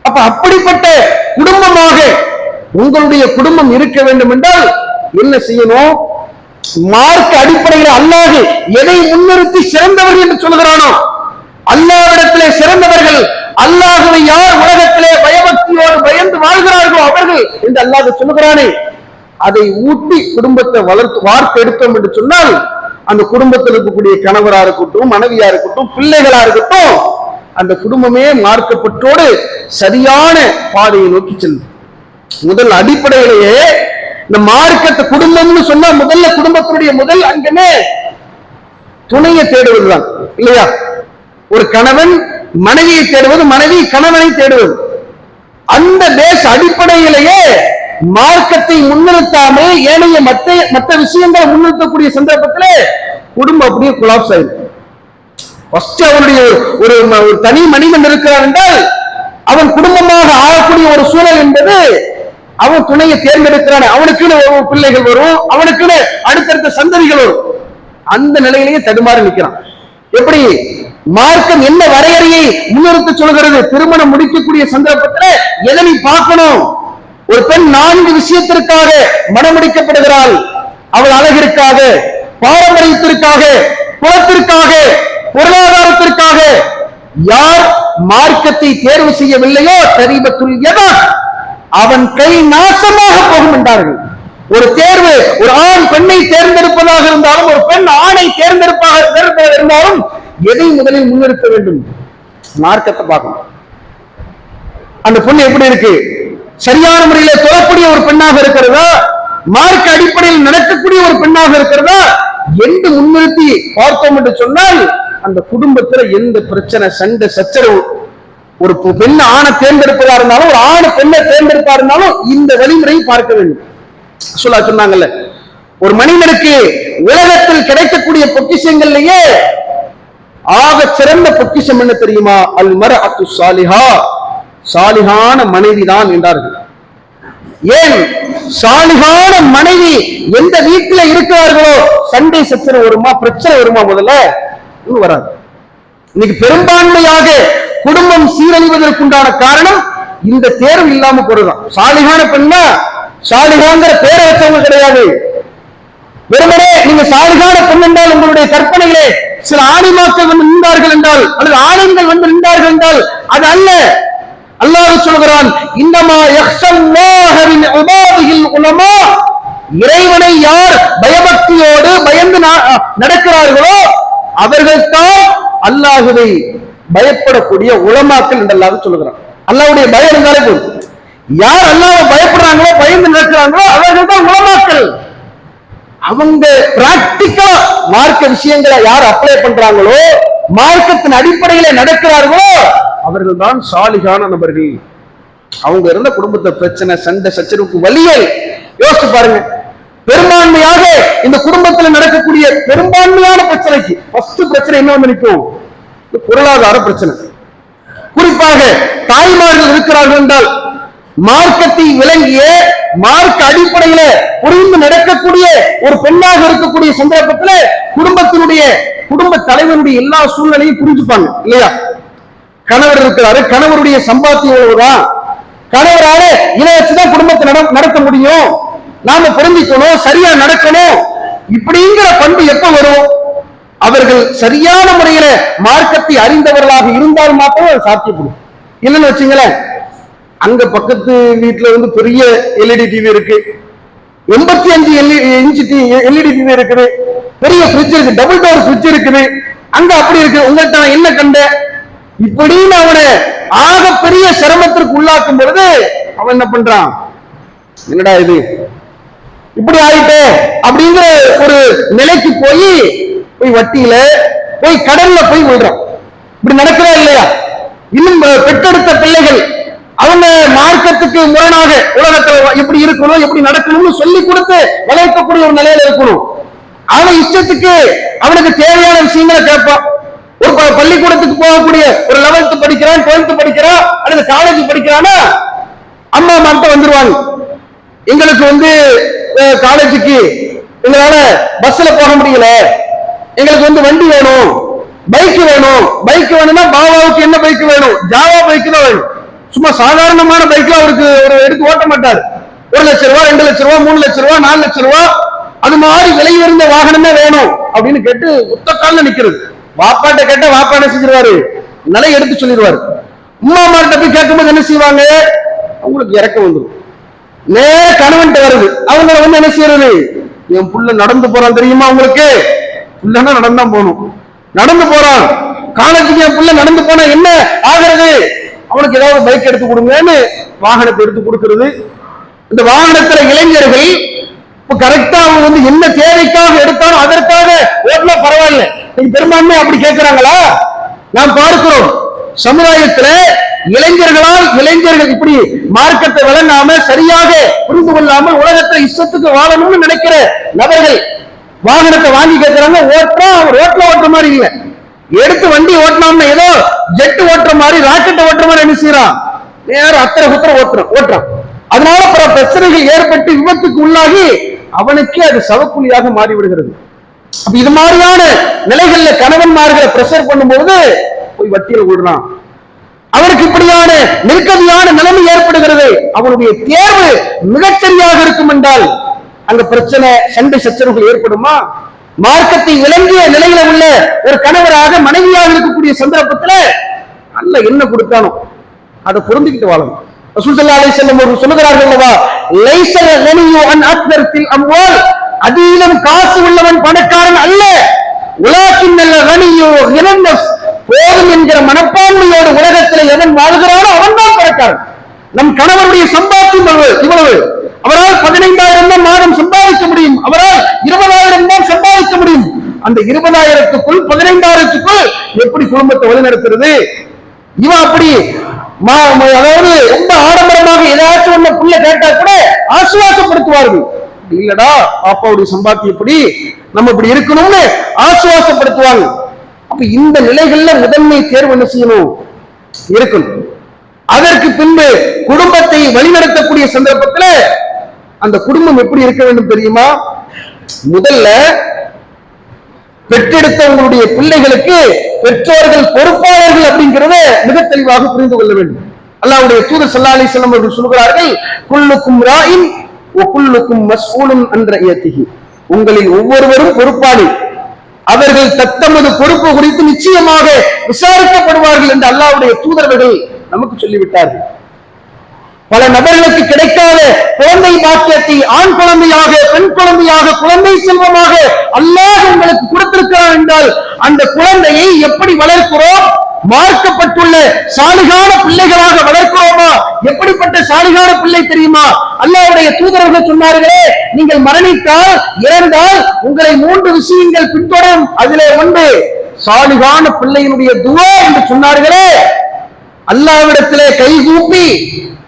அப்ப அப்படிப்பட்ட குடும்பமாக உங்களுடைய குடும்பம் இருக்க வேண்டும் என்றால் என்ன செய்யணும்? மார்க்க அடிப்படையில் அல்லாஹ் எதை முன்னிறுத்தி சிறந்தவர்கள் என்று சொல்கிறானோ, அல்லாஹ்விடத்திலே சிறந்தவர்கள், அல்லாஹ்வை யார் உலகத்திலே பயபக்தியோடு பயந்து வாழ்கிறார்களோ அவர்கள் என்று அல்லாஹ் சொல்லுகிறானே, அதை ஊட்டி குடும்பத்தை வார்த்தை எடுத்தோம் என்று சொன்னால், அந்த குடும்பத்தில் இருக்கக்கூடிய கணவரா இருக்கட்டும், மனைவியா இருக்கட்டும், பிள்ளைகளா இருக்கட்டும், அந்த குடும்பமே மார்க்கப்பட்டோடு சரியான பாதையை நோக்கி செல்லும். முதல் அடிப்படையிலேயே இந்த மார்க்கத்தை குடும்பம்னு சொன்னா முதல்ல குடும்பத்தினுடைய முதல் அங்கமே துணையை தேடுவதுதான் இல்லையா? ஒரு கணவன் மனைவியை தேடுவது, மனைவி கணவனை தேடுவது. அந்த பேஸ் அடிப்படையிலேயே மார்க்கத்தை முன்னிறுத்தாமல் ஏனைய மற்ற விஷயங்களை முன்னிறுத்தக்கூடிய சந்தர்ப்பத்திலே குடும்பம் அப்படியே கொலாப்ஸ் ஆயிடும். அவனுடைய ஒரு தனி மனிதன் இருக்கிறார் என்றால் அவன் குடும்பமாக ஆகக்கூடிய ஒரு சூழல் என்பது, அவன் துணையை தேர்ந்தெடுக்கிறான், அவனுக்குன்னு பிள்ளைகள் வரும், அவனுக்குன்னு அடுத்தடுத்த சந்ததிகள் வரும். அந்த நிலையிலேயே தடுமாறி நிற்கிறான். எப்படி மார்க்கம் என்ன வரையறையை முன்னிறுத்த சொல்கிறது? திருமணம் முடிக்கக்கூடிய சந்தர்ப்பத்தில் எதனை பார்க்கணும்? ஒரு பெண் 4 விஷயத்திற்காக மணமுடிக்கப்படுகிறாள். அவள் அழகிற்காக, பாரம்பரியத்திற்காக, குலத்திற்காக, பொருளாதாரத்திற்காக. யார் மார்க்கத்தை தேர்வு செய்யவில்லையோ தரீபத்துல் யதா, அவன் கை நாசமாக போகும் என்றார்கள். ஒரு தேர்வு, ஒரு ஆண் பெண்ணை தேர்ந்தெடுப்பதாக இருந்தாலும், ஒரு பெண் ஆணை தேர்ந்தெடுப்பதாக இருந்தாலும் எதை முதலில் முன்னிறுத்த வேண்டும்? மார்க்கத்தை பார்க்கணும். அந்த பொண்ணு எப்படி இருக்கு? சரியான முறையில் தொழக்கூடிய ஒரு பெண்ணாக இருக்கிறதா? மார்க்க அடிப்படையில் நடக்கக்கூடிய ஒரு பெண்ணாக இருக்கிறதா என்று முன்னிறுத்தி பார்த்தோம் என்று சொன்னால், அந்த குடும்பத்துல எந்த பிரச்சனை, சண்டை, சச்சரவு, ஒரு பெண் ஆணை தேர்ந்தெடுப்பதா இருந்தாலும், ஒரு ஆண் பெண்ணை தேர்ந்தெடுப்பா இருந்தாலும் இந்த வழிமுறையை பார்க்க வேண்டும். சொன்னாங்கல்ல, ஒரு மனிதனுக்கு உலகத்தில் கிடைக்கக்கூடிய பொக்கிஷங்கள்லயே ஆக சிறந்த பொக்கிஷம் என்ன தெரியுமா? அல் மர்அத்து சாலிஹா, சாலிஹான மனைவிதான் என்றார்கள். ஏன்? சாலிஹான மனைவி எந்த வீட்டுல இருக்கிறார்களோ சண்டை சச்சரவு வருமா, பிரச்சனை வருமா? முதல்ல வராது. இன்னைக்கு பெரும்பான்மையாக குடும்பம் சீரழிவதற்குண்டான காரணம் இந்த தேர்வு இல்லாம போறதுதான். சாலிஹான பெண்ணா, சாலிஹாங்கிற பேரை வச்சவங்க கிடையாது. வெறுமனே நீங்க சாலிஹான பெண் என்றால் உங்களுடைய கற்பனையிலே சில ஆணிமாக்கள் வந்து நின்றார்கள் என்றால், அல்லது ஆணைகள் வந்து நின்றார்கள் என்றால் அது அல்ல. அல்லாஹ் சொல்கிறான், இன்னமா யக்ஷல்லாஹ மின் இபாதிஹில் உலமா, இறைவனை யார் பயபக்தியோடு பயந்து நடக்கிறார்களோ அவர்கள்தான் அல்லாஹ்வை பயப்படக்கூடிய உலமாக்கள் என்று அல்லாஹ் சொல்கிறான். அல்லாஹ்வுடைய பயம் இருந்தாலே போதும். யார் அல்லாஹ்வை பயப்படுறாங்களோ, பயந்து நடக்கிறாங்களோ அவர்கள் தான் உலமாக்கள். அவங்க பிராக்டிக்கலா மார்க்க விஷயங்களை யார் அப்ளை பண்றாங்களோ, மார்க்கத்தின் அடிப்படையில நடக்கிறார்களோ அவர்கள் தான் சாலிகான நபர்கள். அவங்க இருந்த குடும்பத்தை பிரச்சனை, சண்டை, சச்சரவுக்கு வழியல் யோசிச்சு பாருங்க. பெரும்பான்மையாக இந்த குடும்பத்தில் நடக்கக்கூடிய பெரும்பான்மையான பிரச்சனைக்கு ஃபர்ஸ்ட் பிரச்சனை என்ன வந்து நிற்கும்? பொருளாதார பிரச்சனை. குறிப்பாக தாய்மார்கள் இருக்கிறார்கள் என்றால் மார்க்கத்தை விளங்கிய மார்க்க அடிப்படையில புரிந்து நடக்கக்கூடிய ஒரு பெண்ணாக இருக்கக்கூடிய சந்தர்ப்பத்தில் குடும்ப தலைவனுடைய எல்லா சூழ்நிலையும் புரிஞ்சுப்பாங்க இல்லையா? கணவர் இருக்கிறாரு, கணவருடைய சம்பாத்தியம் எவ்வளவுதான், கணவரால இதை வச்சுதான் குடும்பத்தை நடத்த முடியும், நாம புரிஞ்சுக்கணும், சரியா நடக்கணும், இப்படிங்கிற பண்பு எப்ப வரும்? அவர்கள் சரியான முறையில மார்க்கத்தை அறிந்தவர்களாக இருந்தால் மாத்திரம் அது சாத்தியப்படும். இல்லைன்னு வச்சுங்களேன், அங்க பக்கத்து வீட்டுல வந்து பெரிய எல்இடி டிவி இருக்கு, 85 இன்ச் எல்இடி டிவி இருக்குது, பெரிய ஃப்ரிட்ஜ் இருக்கு, டபுள் டோர் ஃப்ரிட்ஜ் இருக்குது, அங்க அப்படி இருக்கு, உங்கள்கிட்ட நான் என்ன கண்ட, இப்படின்னு அவனை ஆக பெரிய சிரமத்திற்கு உள்ளாக்கும் பொழுது அவன் என்ன பண்றான்? என்னடா இது இப்படி ஆயிட்டே அப்படிங்கிற ஒரு நிலைக்கு போய் வட்டியில போய் கடல்ல போய் விடுறான். இப்படி நடக்கிறா இல்லையா? இன்னும் பெற்றெடுத்த பிள்ளைகள் அவங்க மார்க்கத்துக்கு முரணாக உலகத்துல எப்படி இருக்கணும், எப்படி நடக்கணும்னு சொல்லி கொடுத்து வளர்க்கக்கூடிய ஒரு நிலையில இருக்கணும். அவன் இஷ்டத்துக்கு அவனுக்கு தேவையான விஷயங்களை கேட்பான். ஒரு பள்ளிக்கூடத்துக்கு போகக்கூடிய ஒரு 11th படிக்கிறான், 12th படிக்கிறான், அல்லது காலேஜ் படிக்கிறானா அம்மா மட்டும் வந்துருவாங்க. எங்களுக்கு வந்து காலேஜுக்கு எங்களால பஸ்ல போக முடியல, எங்களுக்கு வந்து வண்டி வேணும், பைக் வேணும். பைக் வேணும்னா பாபாவுக்கு என்ன பைக் வேணும்? ஜாவா பைக் தான் வேணும். சும்மா சாதாரணமான பைக்ல அவருக்கு ஒரு எடுத்து ஓட்ட மாட்டாரு. 1 லட்சம் ரூபாய், 2 லட்சம் ரூபாய், 3 லட்சம் ரூபாய், 4 லட்சம் ரூபாய், அது மாதிரி விலை உயர்ந்த வாகனமே வேணும் அப்படின்னு கேட்டு ஒத்த காலில் நிக்கிறது. வாப்பாட்ட கேட்ட வாப்பா என்ன செஞ்சிருவாரு? நிலை எடுத்து சொல்லிடுவாரு. அம்மா அம்மாட்ட போய் கேட்கும்போது என்ன செய்வாங்க? அவங்களுக்கு இறக்கம் வந்துடும். நேர கணவன்ட்டு வருது. அவங்க வந்து என்ன செய்யறது? என் புள்ள நடந்து போறான் தெரியுமா உங்களுக்கு? புள்ளனா நடந்தான் போகணும், நடந்து போறான். காலேஜுக்கு என் புள்ள நடந்து போனா என்ன ஆகிறது? அவனுக்கு ஏதாவது பைக் எடுத்து கொடுங்கன்னு வாகனத்தை எடுத்து கொடுக்கிறது. இந்த வாகனத்துல இளைஞர்கள் இப்ப கரெக்டா அவங்க வந்து என்ன தேவைக்காக எடுத்தாலும் அதற்காக ஓட்டலாம் பரவாயில்ல. நீங்க பெரும்பான்மை அப்படி கேட்கிறாங்களா? நாம் பார்க்கிறோம் சமுதாயத்துல இளைஞர்கள் இப்படி மார்க்கத்தை விளங்காம சரியாக புரிந்து கொள்ளாமல் உலகத்தை இஷ்டத்துக்கு வாழணும்னு நினைக்கிற நபர்கள் வாகனத்தை வாங்கி கேட்கிறாங்க. ரோட்ல ஓட்டுற மாதிரி இல்ல, எடுத்து வண்டி ஓட்டினோம்னா ஏதோ ஜெட் ஓட்டுற மாதிரி, ராக்கெட் ஓட்டுற மாதிரி என்ன செய்யறான்? நேரம் அத்தனை குத்திர ஓட்டுறான். அதனால பல பிரச்சனைகள் ஏற்பட்டு விபத்துக்கு உள்ளாகி அவனுக்கே அது சவக்குழியாக மாறிவிடுகிறது. அப்ப இது மாதிரியான நிலைகள்ல கணவன்மார்களை பிரஷர் பண்ணும்போது போய் வட்டியில் விடுறான். அவனுக்கு இப்படியான நெருக்கடியான நிலைமை ஏற்படுகிறது. அவனுடைய தேர்வு மிகச்சரியாக இருக்கும் என்றால் அங்க பிரச்சனை, சண்டை, சச்சரவுகள் ஏற்படுமா? மார்க்கத்தை விளங்கிய நிலையில உள்ள ஒரு கணவராக மனைவியாக இருக்கக்கூடிய சந்தர்ப்பத்துல அல்ல என்ன கொடுத்தானோ அதை பொருந்திக்கிட்டு வாழணும். ரசூல் ஸல்லல்லாஹு அலைஹி வஸல்லம் அவர்கள் சொல்லுகிறார்கள் அல்லவா, லைஸல் கனியு அன் அக்தரில் அம்வால், அதிகம் காசு உள்ளவன் பணக்காரன் அல்ல, உலகின்னல் கனியு ஹினன் நஃப்ஸ், போதும் என்கிற மனப்பான்மையோடு உலகத்தில் எவன் வாழ்கிறானோ அவன் தான் பணக்காரன். நம் கணவருடைய சம்பாத்தியம் இவ்வளவு, அவரால் 15,000 தான் மாதம் சம்பாதிக்க முடியும், அவரால் 20,000 தான் சம்பாதிக்க முடியும். அந்த 20,000த்துக்குள் 15,000த்துக்குள் எப்படி குடும்பத்தை வழிநடத்துறது? இவன் அப்படி அதாவது ரொம்ப ஆடம்பரமாக ஏதாச்சும் ஒண்ணு புள்ள கேட்டா கூட ஆசுவாசப்படுத்துவார்கள். இல்லடா பாப்பாவுடைய சம்பாத்தியம் எப்படி, நம்ம இப்படி இருக்கணும்னு ஆசுவாசப்படுத்துவாங்க. அப்ப இந்த நிலைகள்ல முதன்மை தேர்வு என்ன செய்யணும்? இருக்கணும். அதற்கு பின்பு குடும்பத்தை வழிநடத்தக்கூடிய சந்தர்ப்பத்துல அந்த குடும்பம் எப்படி இருக்க வேண்டும் தெரியுமா? முதல்ல பெற்றெடுத்தவங்களுடைய பிள்ளைகளுக்கு பெற்றோர்கள் பொறுப்பாளர்கள் அப்படிங்கிறத மிக தெளிவாக புரிந்து கொள்ள வேண்டும். அல்லாஹ்வுடைய தூதர் ஸல்லல்லாஹு அலைஹி வஸல்லம் அவர்கள் சொல்கிறார்கள், குல்லுக்கும் ராயின் வ குல்லுக்கும் மஸ்ஊலுன் அன் ரஇயத்திஹி, உங்களில் ஒவ்வொருவரும் பொறுப்பாளி, அவர்கள் தத்தமது பொறுப்பு குறித்து நிச்சயமாக விசாரிக்கப்படுவார்கள் என்று அல்லாஹ்வுடைய தூதர்கள் நமக்கு சொல்லிவிட்டார்கள். பல நபர்களுக்கு கிடைக்காத குழந்தை பாக்கியத்தை ஆண் குழந்தையாக, பெண் குழந்தையாக, குழந்தை செல்வமாக அல்லாஹ் உங்களுக்கு கொடுத்திருக்கிறார் என்றால் அந்த குழந்தையை எப்படி வளர்க்கிறோம், மார்க்கப்பட்டுள்ள சாலிகான பிள்ளைகளாக வளர்க்கிறோமா? எப்படிப்பட்ட சாலிகான பிள்ளை தெரியுமா? அல்லாஹ்வுடைய தூதர்கள் சொன்னார்களே, நீங்கள் மரணித்தால் இறந்தால் உங்களை 3 விஷயங்கள் பின்தொடரும். அதிலே ஒன்று சாலிகான பிள்ளையினுடைய துஆ என்று சொன்னார்களே. அல்லாஹ்விடத்திலே கைகூப்பி,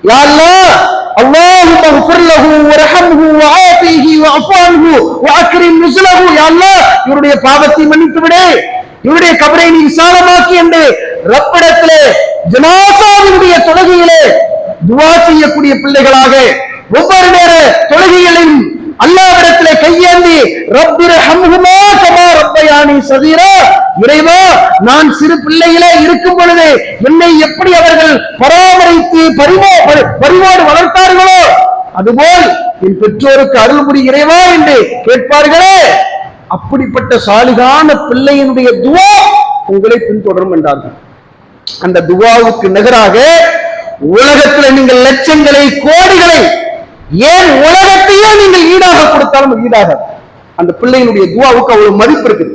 யா அல்லாஹ், அல்லாஹும்ம ஃபிர் லஹு வர்ஹம்ஹு வஆஃபிஹி வஅஃபு அன்ஹு வஅக்ரிம் நுஸலஹு, யா அல்லாஹ் இவருடைய பாவத்தை மன்னித்து விடு, இவருடைய கபரை நீ விசாலமாக்கி என்று ரப்பிடத்திலே ஜனாசாவினுடைய தொழுகையிலே துஆ செய்யக்கூடிய பிள்ளைகளாக ஒவ்வொரு நேர தொழுகையிலும் அல்லாஹ்விடத்திலே கையேந்தி ரப்பிர்ஹம்ஹுமா கமா ரப்பயானி ஸகீரா, இறைவா நான் சிறு பிள்ளையிலே இருக்கும் பொழுது என்னை எப்படி அவர்கள் பராமரித்து பரிவோடு வளர்த்தார்களோ அதுபோல் என் பெற்றோருக்கு அருள் புரி இறைவா என்று கேட்பார்களே. அப்படிப்பட்ட சாலிகான பிள்ளையினுடைய துஆ உங்களை பின்தொடரும் என்றார்கள். அந்த துஆவுக்கு நிகராக உலகத்தில் நீங்கள் லட்சங்களை கோடிகளை ஏன் உலகத்தையே நீங்கள் ஈடாக கொடுத்தாலும் ஈடாக அந்த பிள்ளையினுடைய துஆவுக்கு அவ்வளவு மதிப்பு இருக்குது.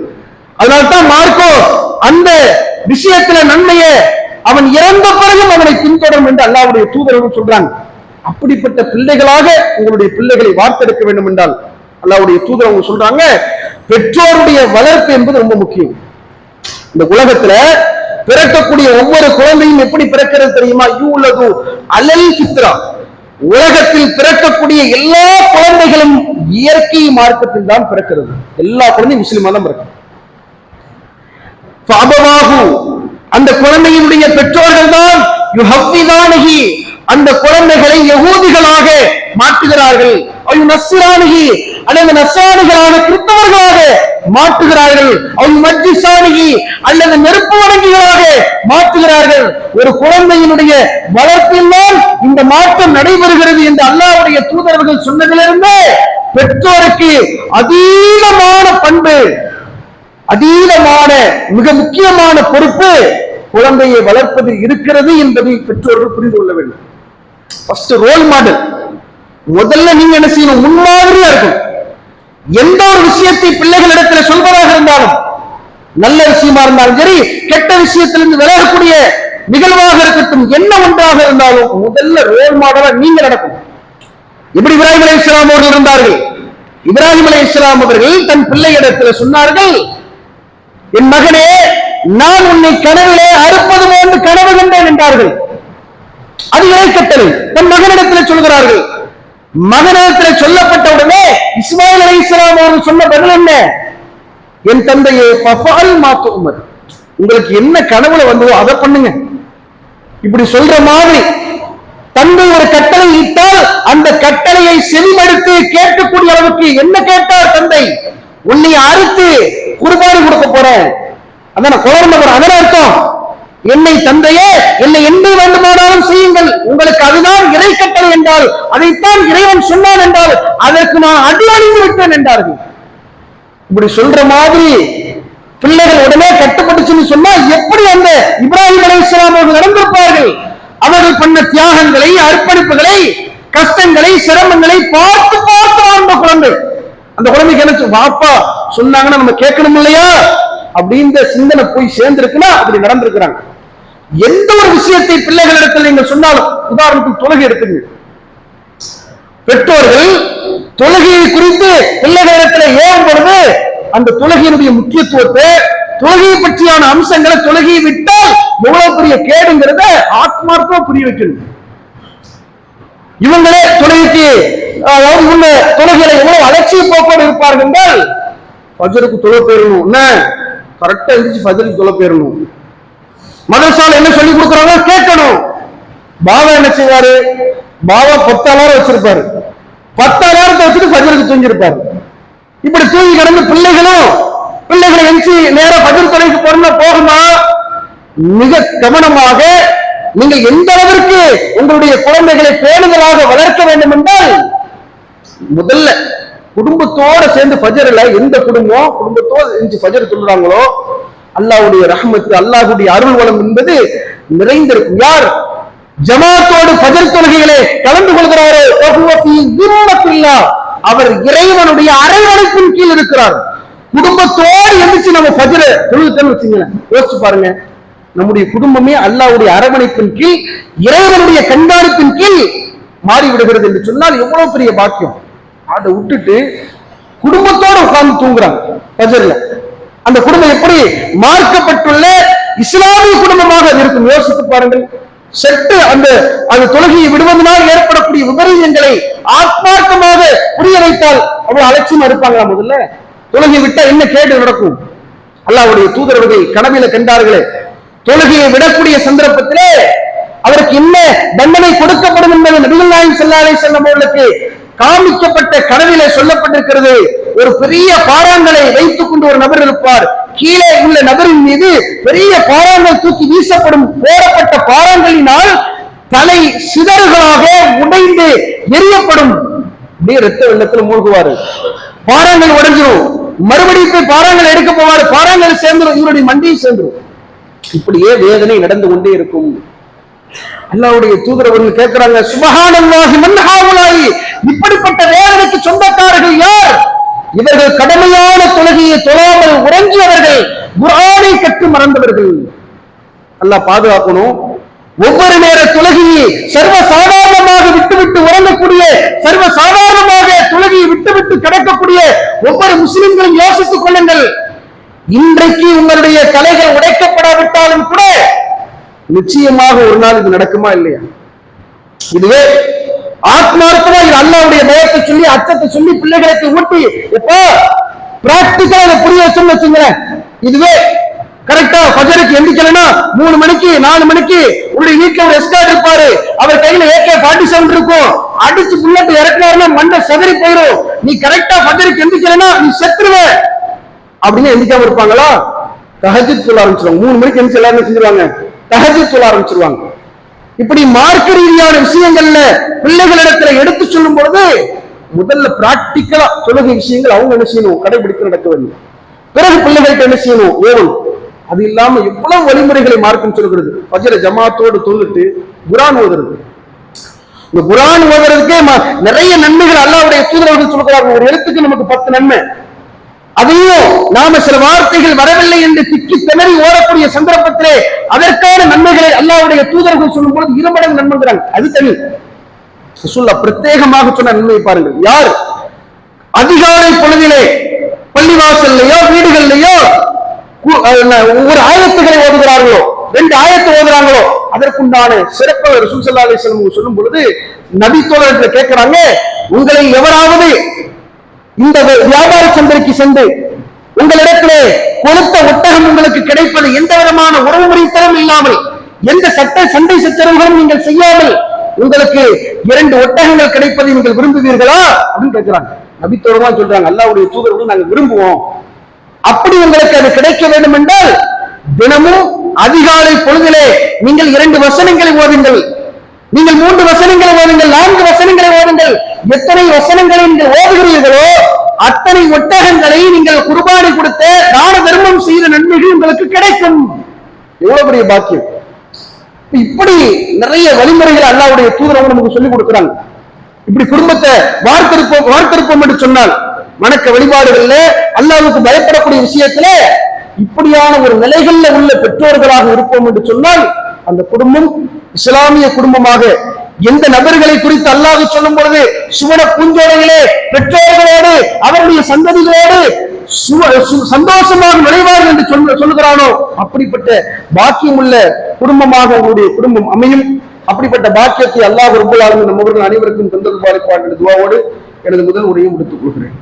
அதனால்தான் மார்க்கோ அந்த விஷயத்துல நன்மையை அவன் இறந்த பிறகும் அவனை பின்தொடரும் என்று அல்லாஹ்வுடைய தூதர்கள் சொல்றாங்க. அப்படிப்பட்ட பிள்ளைகளாக உங்களுடைய பிள்ளைகளை வார்த்தெடுக்க வேண்டும் என்றால் அல்லாஹ்வுடைய தூதர் அவங்க சொல்றாங்க, பெற்றோருடைய வளர்ப்பு என்பது ரொம்ப முக்கியம். இந்த உலகத்துல பிறக்கக்கூடிய ஒவ்வொரு குழந்தையும் எப்படி பிறக்கிறது தெரியுமா? யூலது அலல் ஃபித்ரா, உலகத்தில் பிறக்கக்கூடிய எல்லா குழந்தைகளும் இயற்கை மார்க்கத்தில் தான் பிறக்கிறது. எல்லா குழந்தையும் முஸ்லிமா தான் பிறக்கும். அந்த குழந்தையினுடைய பெற்றோர்கள் தான் யுஹஃபிதானிஹி, அந்த குழந்தைகளை யகூதிகளாக மாற்றுகிறார்கள், நஸ்ரானிஹி அல்லது நஸ்ரானிகளாக கிறிஸ்தவர்களாக மாற்றுகிறார்கள், மஜ்ஜிசானிஹி அல்லது நெருப்பு வணங்கிகளாக மாற்றுகிறார்கள். ஒரு குழந்தையினுடைய வளர்ப்பில் தான் இந்த மாற்றம் நடைபெறுகிறது என்று அல்லாஹ்வுடைய தூதர்கள் சொன்னதிலிருந்து பெற்றோருக்கு அதீதமான பண்பு, அதீதமான மிக முக்கியமான பொறுப்பு குழந்தையை வளர்ப்பதில் இருக்கிறது என்பதை பெற்றோர்கள் புரிந்து கொள்ள வேண்டும். First role model. முதல்ல நீங்க என்ன செய்யணும்? முன்மாதிரியா இருக்கும். எந்த ஒரு விஷயத்தை பிள்ளைகளிடத்தில் சொல்வதாக இருந்தாலும், நல்ல விஷயமா இருந்தாலும் சரி, கெட்ட விஷயத்திலிருந்து விலகக்கூடிய நிகழ்வாக இருக்கட்டும், என்ன ஒன்றாக இருந்தாலும் முதல்ல ரோல் மாடலா நீங்க நடக்கும். எப்படி இப்ராஹிம் அலைஹிஸ்ஸலாம் அவர்கள் இருந்தார்கள். இப்ராஹிம் அலைஹிஸ்ஸலாம் அவர்கள் தன் பிள்ளையிடத்தில் சொன்னார்கள், என் மகனே, நான் உன்னை கனவிலே அறுப்பது போன்று கனவு கண்டேன் என்றார்கள். அது இறைக்கட்டளை. தன் மகனிடத்தில் சொல்கிறார்கள். மகனிடத்தில் சொல்லப்பட்டவுடனே இஸ்மாயில் அலைஹிஸ்ஸலாம் அவர்கள் சொன்ன பதில் என்ன? என் தந்தையே, ஃபஃஅல் மா துஅமர், உங்களுக்கு என்ன கனவுல வந்ததோ அதை பண்ணுங்க. இப்படி சொல்ற மாதிரி தந்தை ஒரு கட்டளை இட்டால் அந்த கட்டளையை செவிமடுத்து கேட்கக்கூடிய அளவுக்கு என்ன கேட்டார் தந்தை? உன்னை அறுத்து குர்பானி கொடுக்க போறேன், அதான் குழந்தை போறேன். அதன் அர்த்தம், என்னை தந்தையே, என்னை என்ன வேண்டுமானாலும் செய்யுங்கள், உங்களுக்கு அதுதான் இறை கட்டளை என்றால், அதைத்தான் இறைவன் சொன்னான் என்றால் அதற்கு நான் அடியணிந்து விட்டேன் என்றார்கள். இப்படி சொல்ற மாதிரி பிள்ளைகள் உடனே கட்டுப்பட்டுச்சுன்னு சொன்னா எப்படி அந்த இப்ராஹிம் அலைஹிஸ்ஸலாம் அவர்கள் நடந்திருப்பார்கள்? அவர்கள் பண்ண தியாகங்களை, அர்ப்பணிப்புகளை, கஷ்டங்களை, சிரமங்களை பார்த்து பார்த்து வாழ்ந்த குழந்தை. அந்த குழந்தைக்கு என்ன வாப்பா சொன்னாங்கன்னா நம்ம கேட்கணும் இல்லையா அப்படின்ற சிந்தனை போய் சேர்ந்திருக்குன்னா அப்படி நடந்திருக்கிறாங்க. எந்த ஒரு விஷயத்தை பிள்ளைகளிடத்தில் நீங்கள் சொன்னாலும், உதாரணத்துக்கு தொழுகை எடுத்துங்க. பெற்றோர்கள் தொழுகையை குறித்து பிள்ளைகளிடத்தில் ஏவும் பொழுது அந்த தொழுகையினுடைய முக்கியத்துவத்தை, தொழுகையை பற்றியான அம்சங்களை, தொழுகையை விட்டால் எவ்வளவு பெரிய கேடுங்கிறத ஆத்மார்த்தமா புரிய வைக்கணும். இவங்களே தொழுகைக்கு உள்ள தொழுகையில எவ்வளவு அலட்சிய போக்கோடு இருப்பார்கள் என்றால், ஃபஜ்ருக்கு தொழ போயிடணும், என்ன கரெக்டா இருந்துச்சு, ஃபஜ்ருக்கு தொழ போயிடணும். மதரசால என்ன சொல்லி கொடுக்குறாங்க கேட்கணும். பாபா என்ன செய்வாரு? பாபா 10,000 வச்சிருப்பாரு, 10,000 வச்சுட்டு ஃபஜ்ருக்கு தூங்கிருப்பாரு. இப்படி தூங்கி கிடந்து பிள்ளைகளை எஞ்சி நேர ஃபஜ்ர் தொழுகைக்கு போகுமா? மிக கவனமாக நீங்கள் எந்த அளவிற்கு உங்களுடைய குழந்தைகளை பேணுதலாக வளர்க்க வேண்டும் என்றால், முதல்ல குடும்பத்தோட சேர்ந்து ஃபஜ்ர்ல எந்த குடும்பத்தோடு எஞ்சி ஃபஜ்ர் தொழுறாங்களோ அல்லாஹ்வுடைய ரஹ்மத், அல்லாஹ்வுடைய அருள் வளம் என்பது நிறைந்திருக்கும். யார் ஜமாத்தோடு ஃபஜ்ர் தொழுகைகளை கலந்து கொள்கிறாரோ அவர் இறைவனுடைய அரவணைப்பின் கீழ் இருக்கிறார். குடும்பத்தோடு எந்திரிச்சு நம்ம ஃபஜ்ர் தொழுதுட்டோம்னு வச்சுங்களேன், யோசிச்சு பாருங்க, நம்முடைய குடும்பமே அல்லாஹ்வுடைய அரவணைப்பின் கீழ், இறைவனுடைய கண்காணிப்பின் கீழ் மாறிவிடுகிறது என்று சொன்னால் எவ்வளவு பெரிய பாக்கியம். அதை விட்டுட்டு குடும்பத்தோடு உட்கார்ந்து தூங்குறாங்க பஜர்ல. அந்த குடும்பம் எப்படி மார்க்கப்பட்டுள்ள இஸ்லாமிய குடும்பமாக அது இருக்கும் யோசித்து பாருங்கள். சற்று அந்த தொழுகையை விடுவதனால் ஏற்படக்கூடிய விபரீதங்களை ஆத்மார்த்தமாக புரிய வைத்தால் அவ்வளவு அலட்சியமா இருப்பாங்களா? முதல்ல தொழுகை விட்டா என்ன கேடு நடக்கும்? அல்லாஹ்வுடைய தூதரவர்கள் கனவில கண்டார்களே, தொழுகையை விடக்கூடிய சந்தர்ப்பத்திலே அவருக்கு என்ன தண்டனை கொடுக்கப்படும் என்பது நபிகள் நாயகம் ஸல்லல்லாஹு அலைஹி வஸல்லம் அவர்களுக்கு காமிக்கப்பட்ட கனவிலே சொல்லப்பட்டிருக்கிறது. ஒரு பெரிய பாறாங்கலை வைத்துக் கொண்டு ஒரு நபர் இருப்பார். கீழே உள்ள நபரின் மீது பெரிய பாறாங்கல் தூக்கி வீசப்படும். போடப்பட்ட பாறாங்கலினால் தலை சிதறுகளாக உடைந்து எரியப்படும். அப்படியே ரத்த வெள்ளத்தில் மூழ்குவாரு. பாறாங்கல் உடைஞ்சிரும். மறுபடியும் போய் பாறாங்கல் எடுக்க போவாரு. பாறாங்கல் சேர்ந்துடும், இவருடைய மண்டியும் சேர்ந்துடும். இப்படியே வேதனை நடந்து கொண்டே இருக்கும். அல்லாஹ்வுடைய தூதர் அவர்கள் கேட்கிறாங்க, சுப்ஹானல்லாஹி மன் ஹாவுலாயி, இப்படிப்பட்ட வேதனைக்கு சொந்தக்காரர்கள் யார்? இவர்கள் கடமையான தொழுகையை தொழாமல் உறங்கியவர்கள், குர்ஆனை கற்று மறந்தவர்கள். அல்லாஹ் பாதுகாக்கணும். ஒவ்வொரு நேர தொழுகையை சர்வ சாதாரணமாக விட்டுவிட்டு உறங்கக்கூடிய, சர்வ சாதாரணமாக தொழுகையை விட்டுவிட்டு கிடக்கக்கூடிய ஒவ்வொரு முஸ்லிம்களும் யோசித்துக் கொள்ளுங்கள். இன்றைக்கு உங்களுடைய தலைகள் உடைக்கப்படாவிட்டாலும் கூட நிச்சயமாக ஒரு நாள் இது நடக்குமா இல்லையா? இதுவே ஆத்மார்த்தமா இது அல்லாஹ்வுடைய பயத்தை சொல்லி, அச்சத்தை சொல்லி பிள்ளைகளுக்கு ஊட்டி எப்போ பிராக்டிக்கலா அதை புரிய வச்சோம்னு வச்சுங்களேன். இதுவே கரெக்டா ஃபஜருக்கு எந்திரிக்கலன்னா 3 மணிக்கு 4 மணிக்கு உங்களுடைய வீட்டுல ஒரு எஸ்கார்ட் இருப்பாரு. அவர் கையில AK-47 இருக்கும். அடிச்சு புல்லட் இறக்குனாருன்னா மண்டை செதறி போயிடும். நீ கரெக்டா ஃபஜருக்கு எந்திரிக்கலன்னா நீ செத்துருவ அப்படின்னு எந்திரிக்காம இருப்பாங்களா? தஹஜ்ஜுத் தொழ ஆரம்பிச்சிருவாங்க. 3 மணிக்கு எந்திரிச்சு எல்லாரும் செஞ்சிருவாங்க, தஹஜ்ஜுத் தொழ ஆரம்பிச்சிருவாங்க. இப்படி மார்க்க ரீதியான விஷயங்கள்ல பிள்ளைகளிடத்துல எடுத்து சொல்லும் பொழுது முதல்ல பிராக்டிக்கலா தொழுகை விஷயங்கள் அவங்க என்ன செய்யணும், கடைபிடித்து நடக்க வேண்டும். பிறகு பிள்ளைகள்கிட்ட என்ன செய்யணும், ஏவணும். அது இல்லாம எவ்வளவு வழிமுறைகளை மார்க்கம் சொல்கிறது. ஃபஜ்ர் ஜமாத்தோடு தொழுது குர்ஆன் ஓதுறது. இந்த குர்ஆன் ஓதுறதுக்கே நிறைய நன்மைகள் அல்லாஹ்வுடைய தூதர்கள் சொல்கிறார்கள். ஒரு எழுத்துக்கு நமக்கு 10 நன்மை. அதையும் நாம சில வார்த்தைகள் வரவில்லை என்று திக்கி திணறி ஓடக்கூடிய சந்தர்ப்பத்திலே அதற்கான நன்மைகளை அல்லாஹ்வுடைய தூதர்கள் சொல்லும் பொழுது 2 மடங்கு நன்மைங்கிறாங்க. அது தனி ரசூலுல்லாஹ் பிரத்யேகமாக சொன்ன நன்மையை பாருங்கள். யார் அதிகாலை பொழுதிலே பள்ளிவாசல்லையோ வீடுகள்லையோ ஒவ்வொரு ஆயத்துகளை ஓதுகிறார்களோ, 2 ஆயத்து ஓதுறாங்களோ, அதற்குண்டான சிறப்பு ரசூல் ஸல்லல்லாஹு அலைஹி வஸல்லம் சொல்லும் பொழுது நபி தோழர்கள் கேட்கிறாங்க, உங்களை எவராவது இந்த வியாபார சந்தைக்கு சென்று உங்களிடத்திலே கொளுத்த ஒட்டகம் உங்களுக்கு கிடைப்பது எந்த விதமான உறவு முறைத்தனம் இல்லாமல், எந்த சண்டை சச்சரவுகளும் நீங்கள் செய்யாமல் உங்களுக்கு 2 ஒட்டகங்கள் கிடைப்பதை நீங்கள் விரும்புவீர்களா அப்படின்னு கேட்கிறாங்க. நபித்தோரமா சொல்றாங்க, அல்லாஹ்வுடைய தூதர்கள் நாங்கள் விரும்புவோம். அப்படி உங்களுக்கு அது கிடைக்க வேண்டும் என்றால் தினமும் அதிகாலை பொழுதிலே நீங்கள் 2 வசனங்களை ஓதுங்கள், நீங்கள் 3 வசனங்களை ஓதுங்கள், 4 வசனங்களை ஓதுங்கள். எத்தனை வசனங்களை நீங்கள் ஓதுகிறீர்களோ அத்தனை ஒட்டகங்களை நீங்கள் குர்பானி கொடுத்த தான தர்மம் செய்த நன்மைகள் உங்களுக்கு கிடைக்கும். எவ்வளவு பெரிய பாக்கியம்! இப்படி நிறைய வழிமுறைகள் அல்லாஹ்வுடைய தூதர் நமக்கு சொல்லிக் கொடுக்கிறாங்க. இப்படி குடும்பத்தை வார்த்தெடுப்போம் என்று சொன்னால் வணக்க வழிபாடுகள்ல அல்லாஹ்வுக்கு பயப்படக்கூடிய விஷயத்துல இப்படியான ஒரு நிலைகள்ல உள்ள பெற்றோர்களாக இருப்போம் என்று சொன்னால் அந்த குடும்பம் இஸ்லாமிய குடும்பமாக, எந்த நபர்களை குறித்து அல்லாஹ் சொல்லும் பொழுது சுவன பூஞ்சோலைகளே பெற்றோர்களோடு அவருடைய சந்ததிகளோடு சந்தோஷமாக நுழைவார்கள் என்று சொல்லுகிறானோ அப்படிப்பட்ட பாக்கியம் உள்ள குடும்பமாக உங்களுடைய குடும்பம் அமையும். அப்படிப்பட்ட பாக்கியத்தை அல்லாஹ் ரப்பல் ஆலமீன் நம்மவர்கள் அனைவருக்கும் தந்தருள்வார் என்ற துஆவோடு எனது முதல் உரையை முடித்துக் கொள்கிறேன்.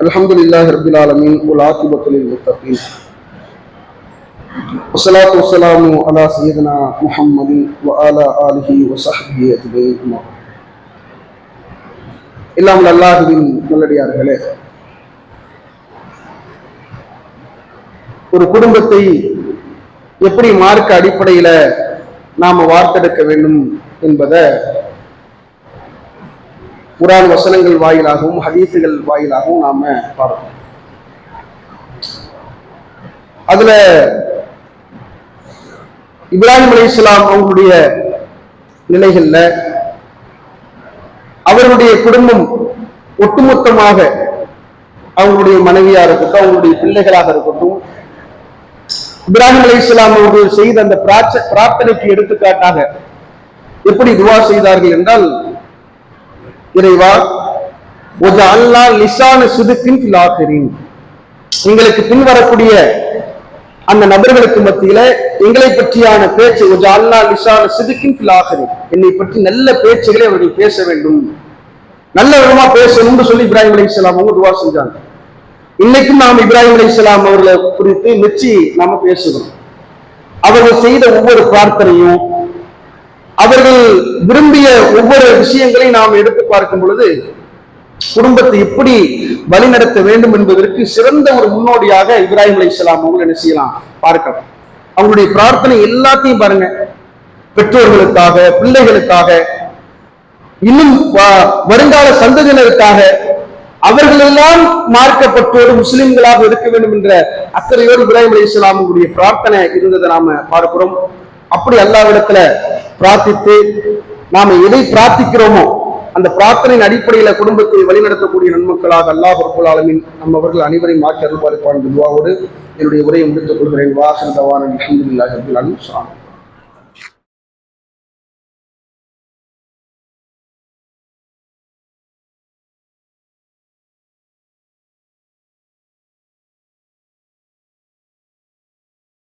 அல்ஹம்துலில்லாஹி ரப்பில் ஆலமீன் வல் ஆகிபத்து லில் முத்தகீன் வஸ்ஸலாத்து வஸ்ஸலாமு அலா சய்யிதினா முஹம்மதின் வ அலா ஆலிஹி வ ஸஹ்பிஹி அஜ்மஈன். எல்லாம் அல்லாஹ்வின் நல்லடியார்களே, ஒரு குடும்பத்தை எப்படி மார்க்க அடிப்படையில நாம வார்த்தெடுக்க வேண்டும் என்பதை குர்ஆன் வசனங்கள் வாயிலாகவும் ஹதீசுகள் வாயிலாகவும் நாம பார்ப்போம். அதுல இப்ராஹிம் அலைஹிஸ்ஸலாம் அவங்களுடைய நிலைகள்ல அவருடைய குடும்பம் ஒட்டுமொத்தமாக அவங்களுடைய மனைவியா இருக்கட்டும், அவங்களுடைய பிள்ளைகளாக இருக்கட்டும், இப்ராஹிம் அலைஹிஸ்ஸலாம் அவர்கள் செய்த அந்த பிரார்த்தனைக்கு எடுத்துக்காட்டாக எப்படி துவா செய்தார்கள் என்றால், இறைவா வஜஅல்னா லிசான சிதுக்கின் ஃபில் ஆகிரீன், எங்களுக்கு பின்வரக்கூடிய அந்த நபர்களுக்கு மத்தியில எங்களை பற்றியான பேச்சு, வஜஅல்னா லிசான சிதுக்கின் ஃபில் ஆகிரீன், என்னை பற்றி நல்ல பேச்சுகளை அவர்கள் பேச வேண்டும், நல்ல விதமா பேசணும்னு சொல்லி இப்ராஹிம் அலைஹிஸ்ஸலாம் அவங்க துவா செஞ்சாங்க. இன்னைக்கும் நாம் இப்ராஹிம் அலைஹிஸ்ஸலாம் அவர்களை குறித்து மெச்சி நாம பேசுகிறோம். அவர்கள் செய்த ஒவ்வொரு பிரார்த்தனையும், அவர்கள் விரும்பிய ஒவ்வொரு விஷயங்களையும் நாம் எடுத்து பார்க்கும் பொழுது குடும்பத்தை எப்படி வழிநடத்த வேண்டும் என்பதற்கு சிறந்த ஒரு முன்னோடியாக இப்ராஹிம் அலைஹிஸ்ஸலாம் அவங்க என்ன செய்யலாம் பார்க்கலாம். அவங்களுடைய பிரார்த்தனை எல்லாத்தையும் பாருங்க, பெற்றோர்களுக்காக, பிள்ளைகளுக்காக, இன்னும் வருங்கால சந்ததியினருக்காக, அவர்களெல்லாம் மார்க்கப்பட்டோடு முஸ்லிம்களாக இருக்க வேண்டும் என்ற அக்கறையோடு இப்ராஹிம் அலைஹிஸ்ஸலாமுடைய பிரார்த்தனை இருந்ததை நாம பார்க்கிறோம். அப்படி அல்லாஹ்விடத்துல பிரார்த்தித்து நாம எதை பிரார்த்திக்கிறோமோ அந்த பிரார்த்தனையின் அடிப்படையில குடும்பத்தை வழிநடத்தக்கூடிய நன்மக்களாக அல்லாஹ் ரப்பல் ஆலமீன் நம்மவர்கள் அனைவரையும் மாற்றி அருள்பாலிப்பான் துஆவோடு என்னுடைய உரையை முடித்துக் கொள்கிறேன். வாஹிர் தவானா அல்ஹம்துலில்லாஹி ரப்பில் ஆலமீன்.